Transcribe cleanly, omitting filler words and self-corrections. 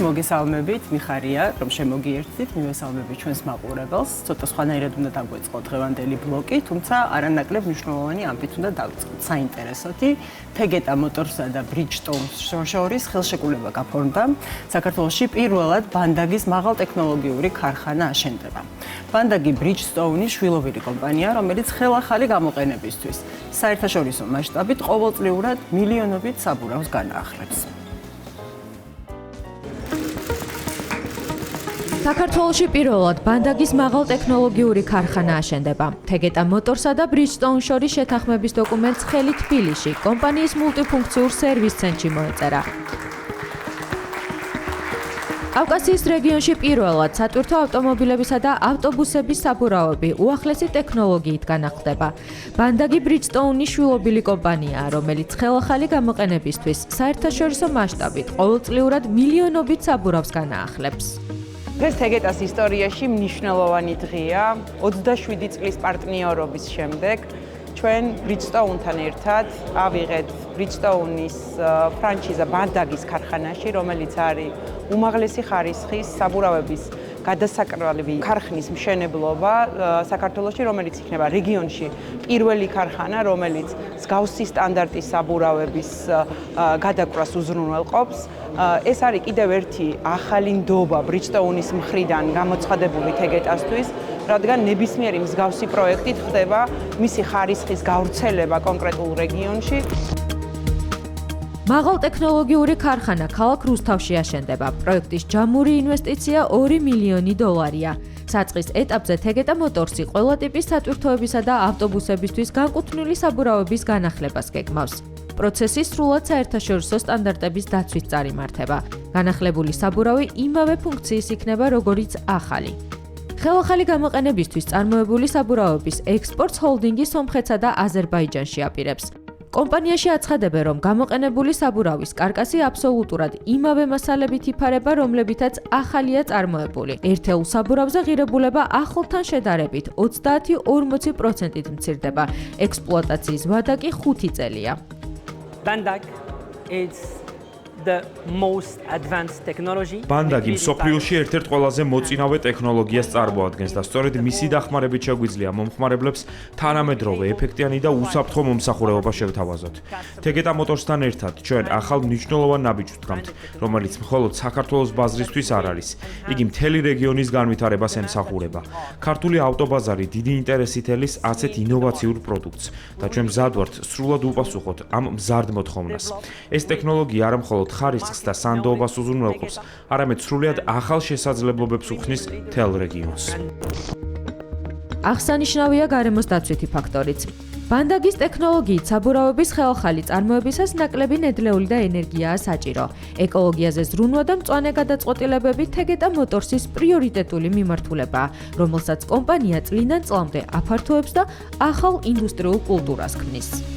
მოგესალმებით, მიხარია, რომ შემოგიერთდით, მივესალმებით ჩვენს მაყურებელს. Ცოტა სხვანაირად უნდა დაგვეწყოთ დღევანდელი ბლოკი, თუმცა არანაკლებ მნიშვნელოვანი ამბით უნდა დავიწყოთ. საინტერესოთი, Tegeta Motors-სა და Bridgestone-ს შორის ხელშეკრულება გაფორმდა. საქართველოში პირველად ბანდაგის მაღალტექნოლოგიური ქარხანა აშენდება. ბანდაგი Bridgestone-ის შვილობილი კომპანია, რომელიც ხელახალი გამოყენებისთვის საერთაშორისო მასშტაბით ყოველწლიურად მილიონობით საბურავს განაახლებს. საქართველოში პირველად ბანდაგის მაღალტექნოლოგიური ქარხანა აშენდება. Tegeta Motors-სა და Bridgestone-ს შორის შეთანხმების დოკუმენტს ხელი თბილისში, კომპანიის მულტიფუნქციურ სერვის ცენტრში მოეწერა. კავკასიის რეგიონში პირველად სატვირთო ავტომობილებისა და ავტობუსების საბურავები უახლესი ტექნოლოგიით განახლდება. ბანდაგი Bridgestone-ის შვილობილი კომპანიაა, რომელიც ხელახალი გამოყენებისთვის საერთაშორისო მასშტაბით ყოველწლიურად მილიონობით საბურავს განაახლებს. დღეს Tegeta-ს ისტორიაში მნიშვნელოვანი დღეა. 27 წლის პარტნიორობის შემდეგ ჩვენ Bridgestone-თან ერთად ავიღეთ Bridgestone-ის ფრანჩიზა ბანდაგის ქარხანაში, რომელიც არის უმაღლესი ხარისხის საბურავების გადასაკრალი ქარხნის მშენებლობა საქართველოში, რომელიც იქნება რეგიონში პირველი ქარხანა, რომელიც მსგავსი სტანდარტის საბურავების გადაკვრას უზრუნველყოფს. ეს არის კიდევ ერთი ახალი ნდობა Bridgestone-ის მხრიდან გამოცხადებული Tegeta-სთვის, რადგან ნებისმიერი მსგავსი პროექტით ხდება მისი ხარისხის გავრცელება კონკრეტულ რეგიონში. მაღალტექნოლოგიური ქარხანა ქალაქ რუსთავში აშენდება. პროექტის ჯამური ინვესტიცია 2 მილიონი დოლარია. საწყის ეტაპზე Tegeta Motors-ი ყველა ტიპის სატვირთოებისა და ავტობუსებისთვის განკუთვნილი საბურავების განახლებას გეგმავს. პროცესი სრულად საერთაშორისო სტანდარტების დაცვით წარიმართება. განახლებული საბურავი იმავე ფუნქციის იქნება, როგორიც ახალი. ხელახალი გამოყენებისთვის წარმოებული საბურავების ექსპორტს ჰოლდინგი სომხეთსა და აზერბაიჯანში აპირებს. კომპანიაში აცხადებენ, რომ გამოყენებული საბურავის კარკასი აბსოლუტურად იმავე მასალებით იფარება, რომლებითაც ახალია წარმოებული. ერთეულ საბურავზე ღირებულება ახლთან შედარებით 30-40%-ით მცირდება. ექსპლუატაციის ვადა კი 5 წელია. Bandag is the most advanced technology. ბანდაგი მსოფლიოში ერთ-ერთ ყველაზე მოწინავე ტექნოლოგიას წარმოადგენს და სწორედ მისი დახმარებით შეგვიძლია მომხმარებლებს თანამედროვე, ეფექტიანი და უსაფრთხო მომსახურება შევთავაზოთ. Tegeta Motors-თან ერთად ჩვენ ახალ მნიშვნელოვან ნაბიჯს ვდგამთ, რომელიც მხოლოდ საქართველოს ბაზრისთვის არ არის. იგი მთელი რეგიონის განვითარებას ემსახურება. ქართული ავტობაზარი დიდი ინტერესით ელის ასეთ ინოვაციურ პროდუქტს და ჩვენ მზად ვართ სრულად უპასუხოთ ამ მზარდ მოთხოვნას. ეს ტექნოლოგია არა მხოლოდ ხარისხს და სანდოობას უზრუნველყოფს, არამედ სრულიად ახალ შესაძლებლობებს უხსნის მთელ რეგიონს. აღსანიშნავია გარემოს დაცვითი ფაქტორიც. ბანდაგის ტექნოლოგიით საბურავების ხელახალი წარმოებისას ნაკლები ნედლეული და ენერგიაა საჭირო. ეკოლოგიაზე ზრუნვა და მწვანე გადაწყვეტილებები Tegeta Motors-ის პრიორიტეტული მიმართულებაა, რომელსაც კომპანია წლიდან წლამდე აფართოებს და ახალ ინდუსტრიულ კულტურას ქმნის.